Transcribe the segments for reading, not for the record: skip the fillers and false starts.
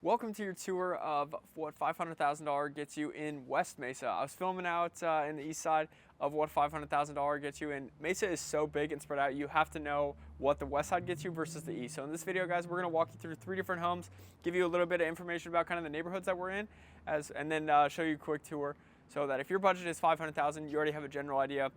Welcome to your tour of what $500,000 gets you in West Mesa. I was filming out in the east side of what $500,000 gets you, and Mesa is so big and spread out, you have to know what the west side gets you versus the east. So in this video, guys, we're going to walk you through 3 different homes, give you a little bit of information about kind of the neighborhoods that we're in, and then show you a quick tour so that if your budget is $500,000, you already have a general idea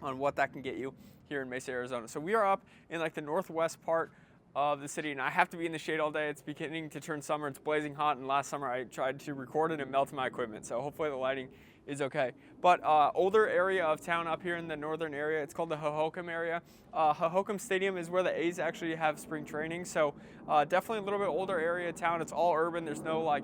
on what that can get you here in Mesa, Arizona. So we are up in like the northwest part of the city, and I have to be in the shade all day. It's beginning to turn summer. It's blazing hot, and last summer I tried to record it and melted my equipment, so hopefully the lighting is okay. But older area of town up here in the northern area, it's called the Hohokam area. Hohokam Stadium is where the A's actually have spring training, so definitely a little bit older area of town. It's all urban. There's no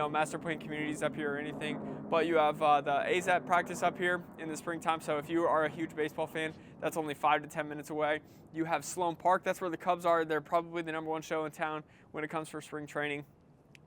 master plan communities up here or anything, but you have the A's at practice up here in the springtime, so if you are a huge baseball fan, that's only 5 to 10 minutes away. You have Sloan Park, that's where the Cubs are. They're probably the #1 show in town when it comes for spring training.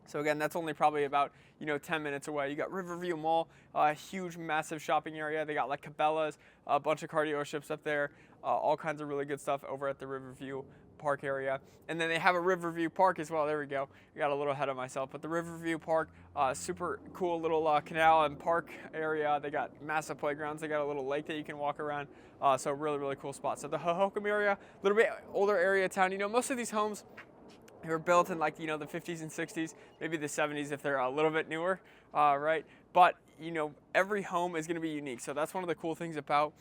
So again, that's only probably about 10 minutes away. You got Riverview Mall, a huge, massive shopping area. They got like Cabela's, a bunch of car dealerships up there, all kinds of really good stuff over at the Riverview Park area. And then they have a Riverview Park as well. There we go. I got a little ahead of myself. But the Riverview Park, super cool little canal and park area. They got massive playgrounds. They got a little lake that you can walk around. So really, really cool spot. So the Hohokam area, a little bit older area of town. Most of these homes were built in the 50s and 60s, maybe the 70s if they're a little bit newer, right? But every home is going to be unique. So that's one of the cool things about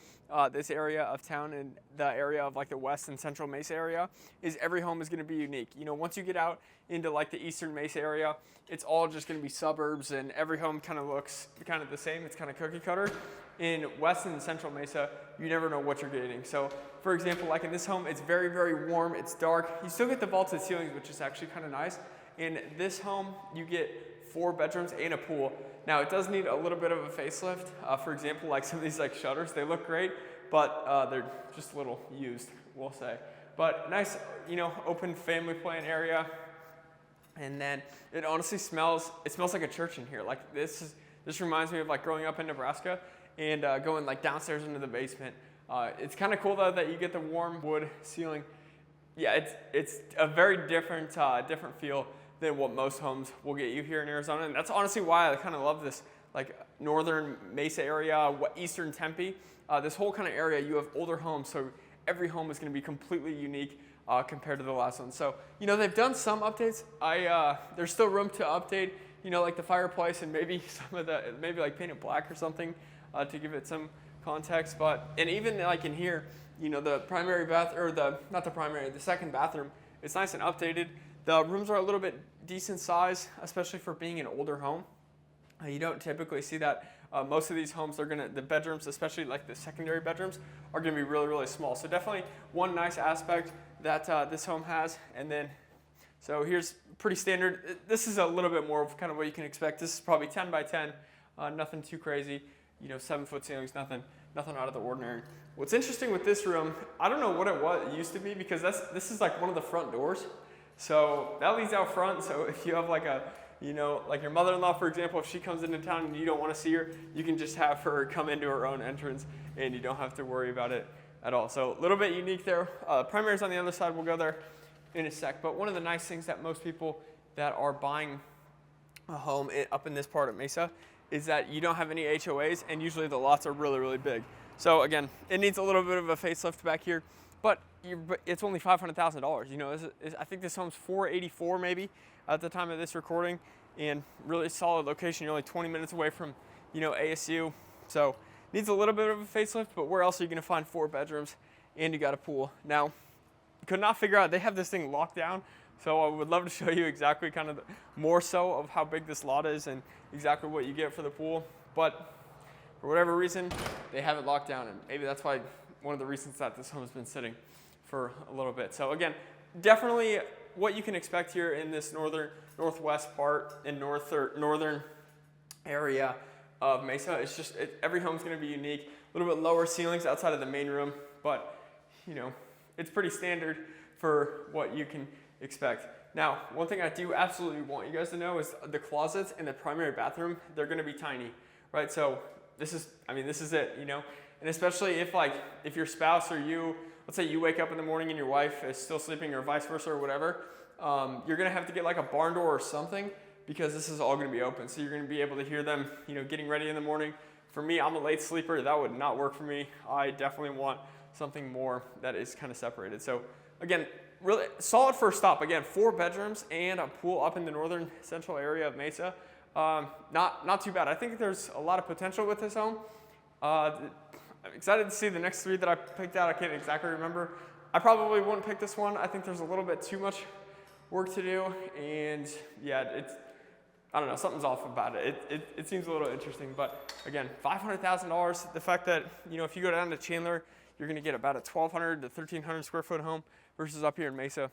this area of town and the area of the west and central Mesa area is every home is going to be unique. Once you get out into the eastern Mesa area, it's all just going to be suburbs, and every home kind of looks kind of the same. It's kind of cookie cutter. In west and central Mesa, you never know what you're getting. So for example, like in this home, it's very, very warm. It's dark. You still get the vaulted ceilings, which is actually kind of nice. In this home, you get 4 bedrooms and a pool. Now it does need a little bit of a facelift. For example, like some of these shutters, they look great, but they're just a little used, we'll say. But nice, open family plan area. And then it honestly smells like a church in here. This reminds me of growing up in Nebraska and going downstairs into the basement. It's kind of cool though that you get the warm wood ceiling. Yeah, it's a very different feel than what most homes will get you here in Arizona, and that's honestly why I kind of love this northern Mesa area, eastern Tempe. This whole kind of area, you have older homes, so every home is going to be completely unique compared to the last one. So they've done some updates. There's still room to update. The fireplace and maybe some of paint it black or something to give it some context. And even in here, the primary bath or the second bathroom, it's nice and updated. The rooms are a little bit decent size, especially for being an older home. You don't typically see that. Most of these homes, the bedrooms, especially the secondary bedrooms, are going to be really, really small. So definitely one nice aspect that this home has. And then, so here's pretty standard. This is a little bit more of kind of what you can expect. This is probably 10 by 10, nothing too crazy. 7-foot ceilings, nothing out of the ordinary. What's interesting with this room, I don't know what it used to be, because this is one of the front doors. So that leads out front. So if you have your mother-in-law, for example, if she comes into town and you don't want to see her, you can just have her come into her own entrance and you don't have to worry about it at all. So a little bit unique there. Primary's on the other side. We'll go there in a sec. But one of the nice things that most people that are buying a home up in this part of Mesa is that you don't have any HOAs, and usually the lots are really, really big. So again, it needs a little bit of a facelift back here, but it's only $500,000. I think this home's $484 maybe at the time of this recording, and really solid location. You're only 20 minutes away from ASU, so needs a little bit of a facelift. But where else are you going to find 4 bedrooms and you got a pool? Now, could not figure out, they have this thing locked down, so I would love to show you exactly kind of more so of how big this lot is and exactly what you get for the pool. But for whatever reason, they have it locked down, and maybe that's why one of the reasons that this home has been sitting for a little bit. So again, definitely what you can expect here in this northwest part and northern area of Mesa. It's just every home's going to be unique. A little bit lower ceilings outside of the main room, but it's pretty standard for what you can expect. Now, one thing I do absolutely want you guys to know is the closets in the primary bathroom, they're going to be tiny, right? So this is it, and especially if your spouse or you, let's say you wake up in the morning and your wife is still sleeping, or vice versa or whatever, you're gonna have to get like a barn door or something because this is all gonna be open. So you're gonna be able to hear them, getting ready in the morning. For me, I'm a late sleeper. That would not work for me. I definitely want something more that is kind of separated. So again, really solid first stop. Again, 4 bedrooms and a pool up in the northern central area of Mesa. Not too bad. I think there's a lot of potential with this home. I'm excited to see the next 3 that I picked out. I can't exactly remember. I probably wouldn't pick this one. I think there's a little bit too much work to do, and yeah, I don't know, something's off about it. It seems a little interesting, but again, $500,000. The fact that, if you go down to Chandler, you're gonna get about a 1,200 to 1,300 square foot home versus up here in Mesa,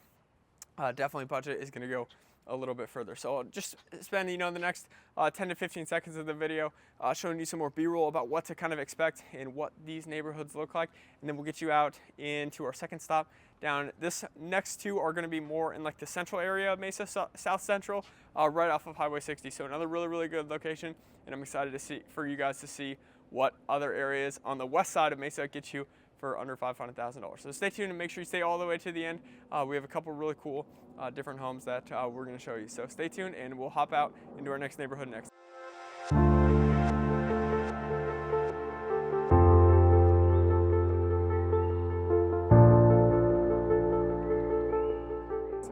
definitely budget is gonna go a little bit further. So I'll just spend, the next 10 to 15 seconds of the video showing you some more B-roll about what to kind of expect and what these neighborhoods look like. And then we'll get you out into our second stop down. This next 2 are gonna be more in like the central area of Mesa, south central, right off of Highway 60. So another really, really good location. And I'm excited for you guys to see what other areas on the west side of Mesa get you for under $500,000. So stay tuned and make sure you stay all the way to the end. We have a couple really cool different homes that we're going to show you. So stay tuned and we'll hop out into our next neighborhood next.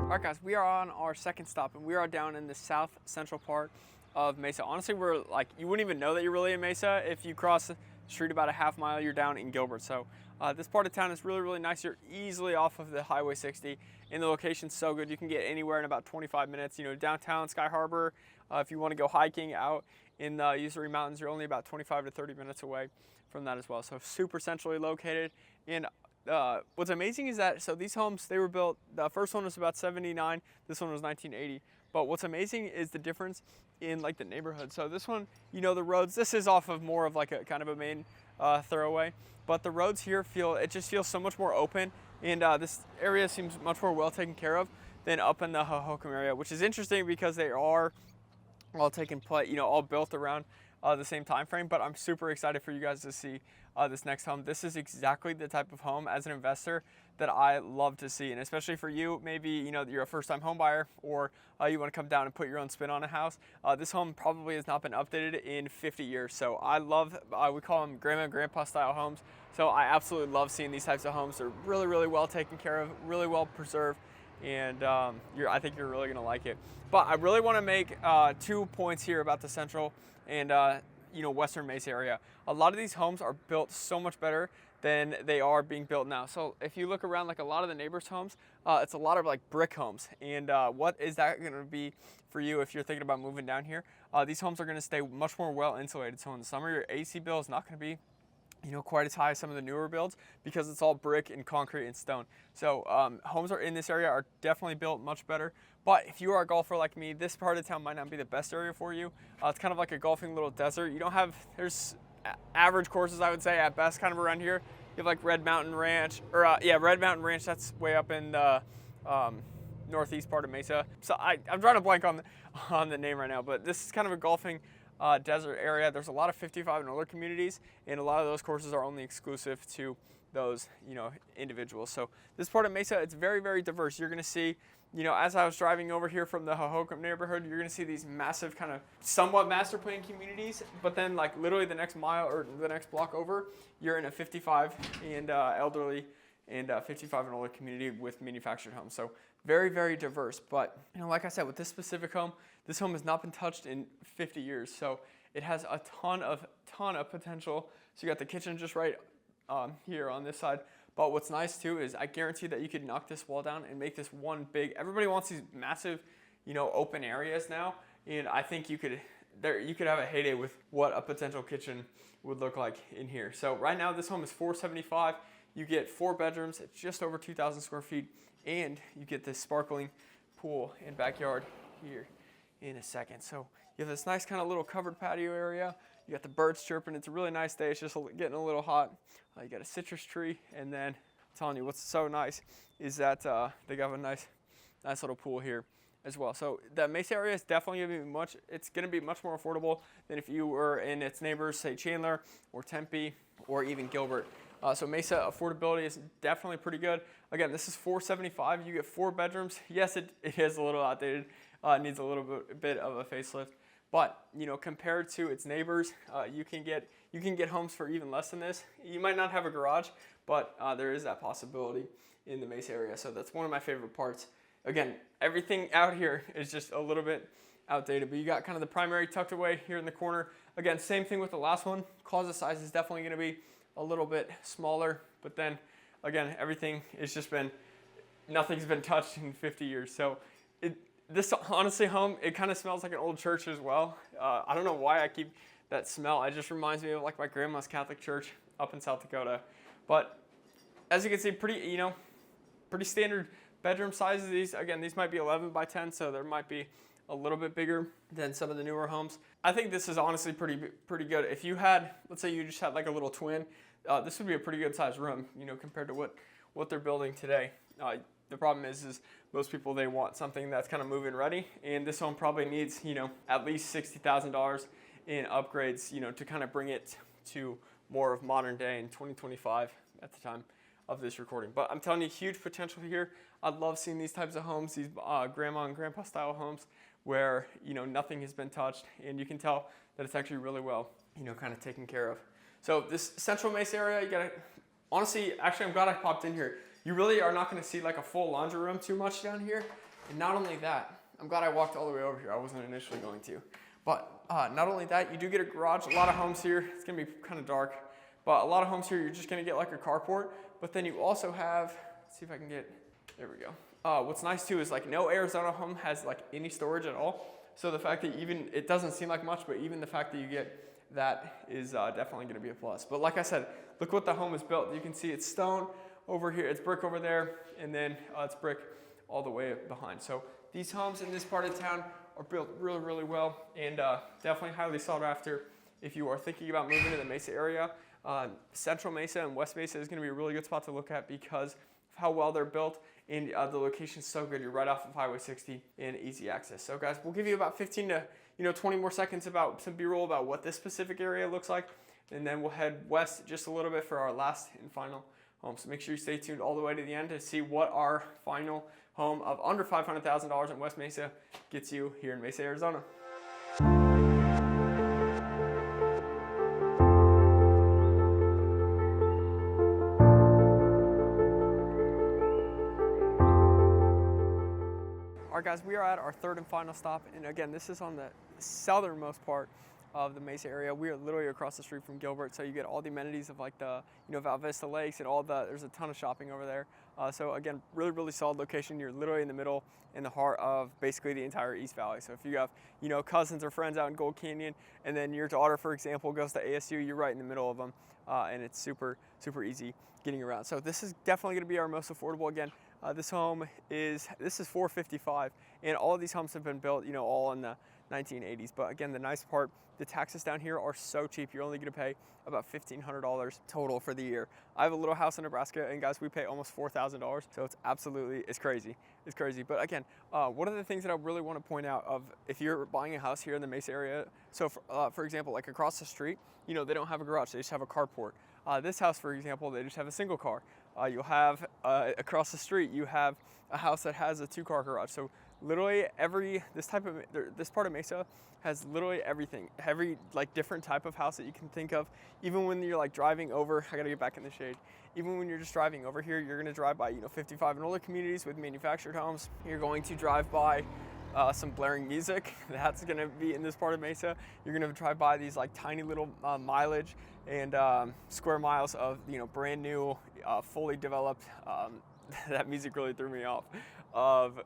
All right, guys, we are on our second stop and we are down in the south central part of Mesa. Honestly, we're like, you wouldn't even know that you're really in Mesa. If you cross the street about a half mile, you're down in Gilbert. So this part of town is really, really nice. You're easily off of the Highway 60 and the location's so good. You can get anywhere in about 25 minutes. Downtown Sky Harbor, if you want to go hiking out in the Usery Mountains, you're only about 25 to 30 minutes away from that as well. So super centrally located. And what's amazing is that, so these homes, they were built, the first one was about 79, this one was 1980. But what's amazing is the difference in like the neighborhood. So this one, the roads, this is off of more of like a kind of a main thoroughway, but the roads here it just feels so much more open, and this area seems much more well taken care of than up in the Hohokam area, which is interesting because they are all taken place, all built around the same time frame. But I'm super excited for you guys to see this next home. This is exactly the type of home as an investor that I love to see, and especially for you, maybe you're a first-time home buyer, or you want to come down and put your own spin on a house. This home probably has not been updated in 50 years. So I love, we call them grandma and grandpa style homes. So I absolutely love seeing these types of homes. They're really, really well taken care of, really well preserved, and I think you're really gonna like it. But I really want to make 2 points here about the central and western Mesa area. A lot of these homes are built so much better than they are being built now. So if you look around, like a lot of the neighbors' homes, it's a lot of like brick homes. And what is that gonna be for you if you're thinking about moving down here? These homes are gonna stay much more well insulated. So in the summer, your AC bill is not gonna be quite as high as some of the newer builds because it's all brick and concrete and stone. So homes in this area are definitely built much better. But if you are a golfer like me, this part of town might not be the best area for you. It's kind of like a golfing little desert. There's average courses, I would say, at best, kind of around here. You have like Red Mountain Ranch, Red Mountain Ranch, that's way up in the northeast part of Mesa. So I'm drawing a blank on the name right now, but this is kind of a golfing desert area. There's a lot of 55 and older communities, and a lot of those courses are only exclusive to those individuals. So this part of Mesa, it's very, very diverse. You're gonna see, as I was driving over here from the Hohokam neighborhood, you're gonna see these massive kind of somewhat master plan communities, but then like literally the next mile or the next block over, you're in a 55 and elderly and 55 and older community with manufactured homes. So very, very diverse. But like I said, with this specific home, this home has not been touched in 50 years. So it has a ton of potential. So you got the kitchen just right here on this side. But what's nice too is I guarantee that you could knock this wall down and make this one big, everybody wants these massive, open areas now. And I think you could have a heyday with what a potential kitchen would look like in here. So right now this home is $475,000. You get 4 bedrooms, it's just over 2,000 square feet, and you get this sparkling pool and backyard here in a second. So you have this nice kind of little covered patio area. You got the birds chirping. It's a really nice day. It's just getting a little hot. You got a citrus tree, and then I'm telling you what's so nice is that they got a nice little pool here as well. So the Mesa area is definitely going to be much more affordable than if you were in its neighbors, say Chandler or Tempe or even Gilbert. So Mesa affordability is definitely pretty good. Again, this is $475. You get 4 bedrooms. Yes, it is a little outdated. It needs a little bit of a facelift. But compared to its neighbors, you can get homes for even less than this. You might not have a garage, but there is that possibility in the Mesa area. So that's one of my favorite parts. Again, everything out here is just a little bit outdated, but you got kind of the primary tucked away here in the corner. Again, same thing with the last one. Closet size is definitely going to be a little bit smaller, but then again, everything is just nothing's been touched in 50 years. So this honestly home, it kind of smells like an old church as well. I don't know why I keep that smell. It just reminds me of like my grandma's Catholic church up in South Dakota. But as you can see, pretty standard bedroom sizes. These might be 11 by 10, so there might be a little bit bigger than some of the newer homes. I think this is honestly pretty good. If you had, let's say you just had like a little twin, this would be a pretty good sized room, compared to what they're building today. The problem is most people, they want something that's kind of move-in ready, and this home probably needs, at least $60,000 in upgrades, to kind of bring it to more of modern day in 2025 at the time of this recording. But I'm telling you, huge potential here. I love seeing these types of homes, these grandma and grandpa style homes where, nothing has been touched, and you can tell that it's actually really well, kind of taken care of. So this Central Mesa area, you gotta, honestly, actually, I'm glad I popped in here. You really are not gonna see like a full laundry room too much down here. And not only that, I'm glad I walked all the way over here. I wasn't initially going to. But not only that, you do get a garage. A lot of homes here, it's gonna be kind of dark, but a lot of homes here, you're just gonna get like a carport. But then you also have, let's see if I can get, there we go. What's nice too is like no Arizona home has like any storage at all. So the fact that it doesn't seem like much, but even the fact that you get that is definitely gonna be a plus. But like I said, look what the home is built. You can see it's stone over here, it's brick over there, and then it's brick all the way behind. So these homes in this part of town are built really, really well, and definitely highly sought after if you are thinking about moving to the Mesa area. Central Mesa and West Mesa is going to be a really good spot to look at because of how well they're built, and the location's so good. You're right off of Highway 60 and easy access. So guys, we'll give you about 15 to 20 more seconds about some B-roll about what this specific area looks like, and then we'll head west just a little bit for our last and final home. So make sure you stay tuned all the way to the end to see what our final home of under $500,000 in West Mesa gets you here in Mesa, Arizona. All right, guys, we are at our third and final stop, and again, this is on the southernmost part of the Mesa area. We are literally across the street from Gilbert, so you get all the amenities of like the Val Vista Lakes and there's a ton of shopping over there. So again, really, really solid location. You're literally in the middle, in the heart of basically the entire East Valley. So if you have cousins or friends out in Gold Canyon, and then your daughter, for example, goes to ASU, you're right in the middle of them, and it's super, super easy getting around. So this is definitely going to be our most affordable. Again, this is $455, and all of these homes have been built, all in the 1980s. But again, the nice part, the taxes down here are so cheap. You're only going to pay about $1,500 total for the year. I have a little house in Nebraska, and guys, we pay almost $4,000. So it's crazy. It's crazy. But again, one of the things that I really want to point out of if you're buying a house here in the Mesa area, so for example, like across the street, they don't have a garage. They just have a carport. This house, for example, they just have a single car. You'll have across the street, you have a house that has a 2-car garage. So literally this part of Mesa has literally everything, every like different type of house that you can think of. Even when you're like driving over, I gotta get back in the shade. Even when you're just driving over here, you're gonna drive by 55 and older communities with manufactured homes. You're going to drive by some blaring music that's gonna be in this part of Mesa. You're gonna drive by these like tiny little mileage and square miles of brand new, fully developed. That music really threw me off. Of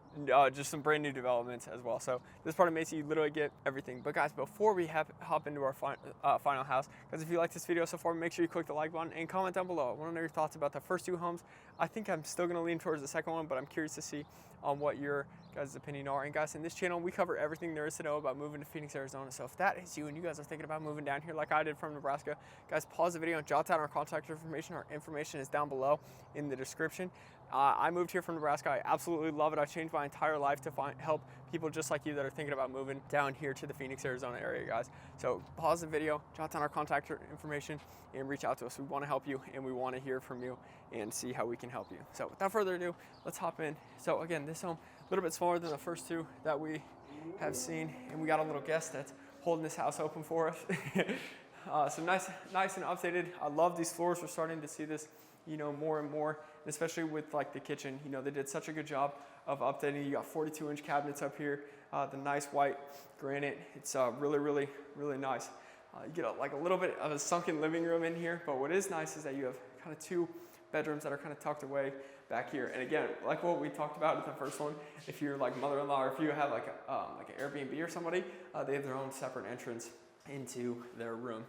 just some brand new developments as well. So this part of Mesa, you literally get everything. But guys, before we hop into our final house, guys, if you like this video so far, make sure you click the like button and comment down below. I want to know your thoughts about the first 2 homes. I think I'm still going to lean towards the second one, but I'm curious to see what your guys' opinion are. And guys, in this channel, we cover everything there is to know about moving to Phoenix, Arizona. So if that is you and you guys are thinking about moving down here like I did from Nebraska, guys, pause the video and jot down our contact information. Our information is down below in the description. I moved here from Nebraska. I absolutely love it. I changed my entire life to help people just like you that are thinking about moving down here to the Phoenix, Arizona area, guys. So pause the video, jot down our contact information, and reach out to us. We want to help you, and we want to hear from you and see how we can help you. So without further ado, let's hop in. So again, this home, a little bit smaller than the first two that we have seen, and we got a little guest that's holding this house open for us. So nice and updated. I love these floors. We're starting to see this, more and more, especially with like the kitchen. They did such a good job of updating. You got 42-inch cabinets up here, the nice white granite. It's really, really, really nice. You get a little bit of a sunken living room in here, but what is nice is that you have kind of two bedrooms that are kind of tucked away back here. And again, like what we talked about in the first one, if you're like mother-in-law or if you have like an Airbnb or somebody, they have their own separate entrance into their room.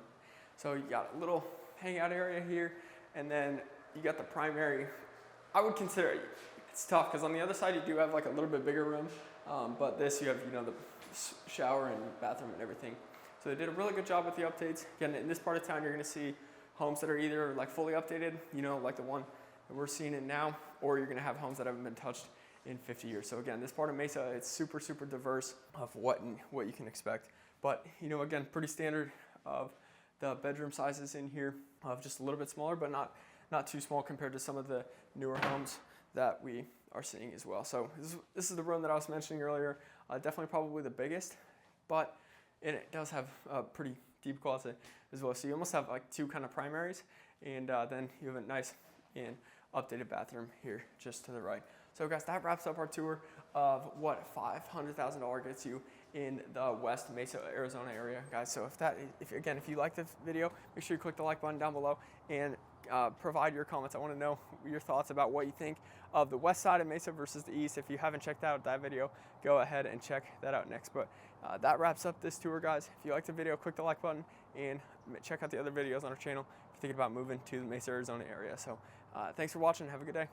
So you got a little hangout area here, and then you got the primary. I would consider it's tough because on the other side you do have like a little bit bigger room, but this you have the shower and bathroom and everything. So they did a really good job with the updates. Again, in this part of town, you're going to see homes that are either like fully updated, like the one that we're seeing it now, or you're going to have homes that haven't been touched in 50 years. So again, this part of Mesa, it's super, super diverse of what you can expect. But again, pretty standard of the bedroom sizes in here, of just a little bit smaller, but not too small compared to some of the newer homes that we are seeing as well. So this is the room that I was mentioning earlier. Definitely probably the biggest, but it does have a pretty deep closet as well. So you almost have like two kind of primaries, and then you have a nice and updated bathroom here just to the right. So guys, that wraps up our tour of what $500,000 gets you in the West Mesa, Arizona area, guys. So if you like this video, make sure you click the like button down below and provide your comments. I want to know your thoughts about what you think of the west side of Mesa versus the east. If you haven't checked out that video, go ahead and check that out next. But that wraps up this tour, guys. If you liked the video, click the like button and check out the other videos on our channel if you're thinking about moving to the Mesa, Arizona area. So thanks for watching. Have a good day.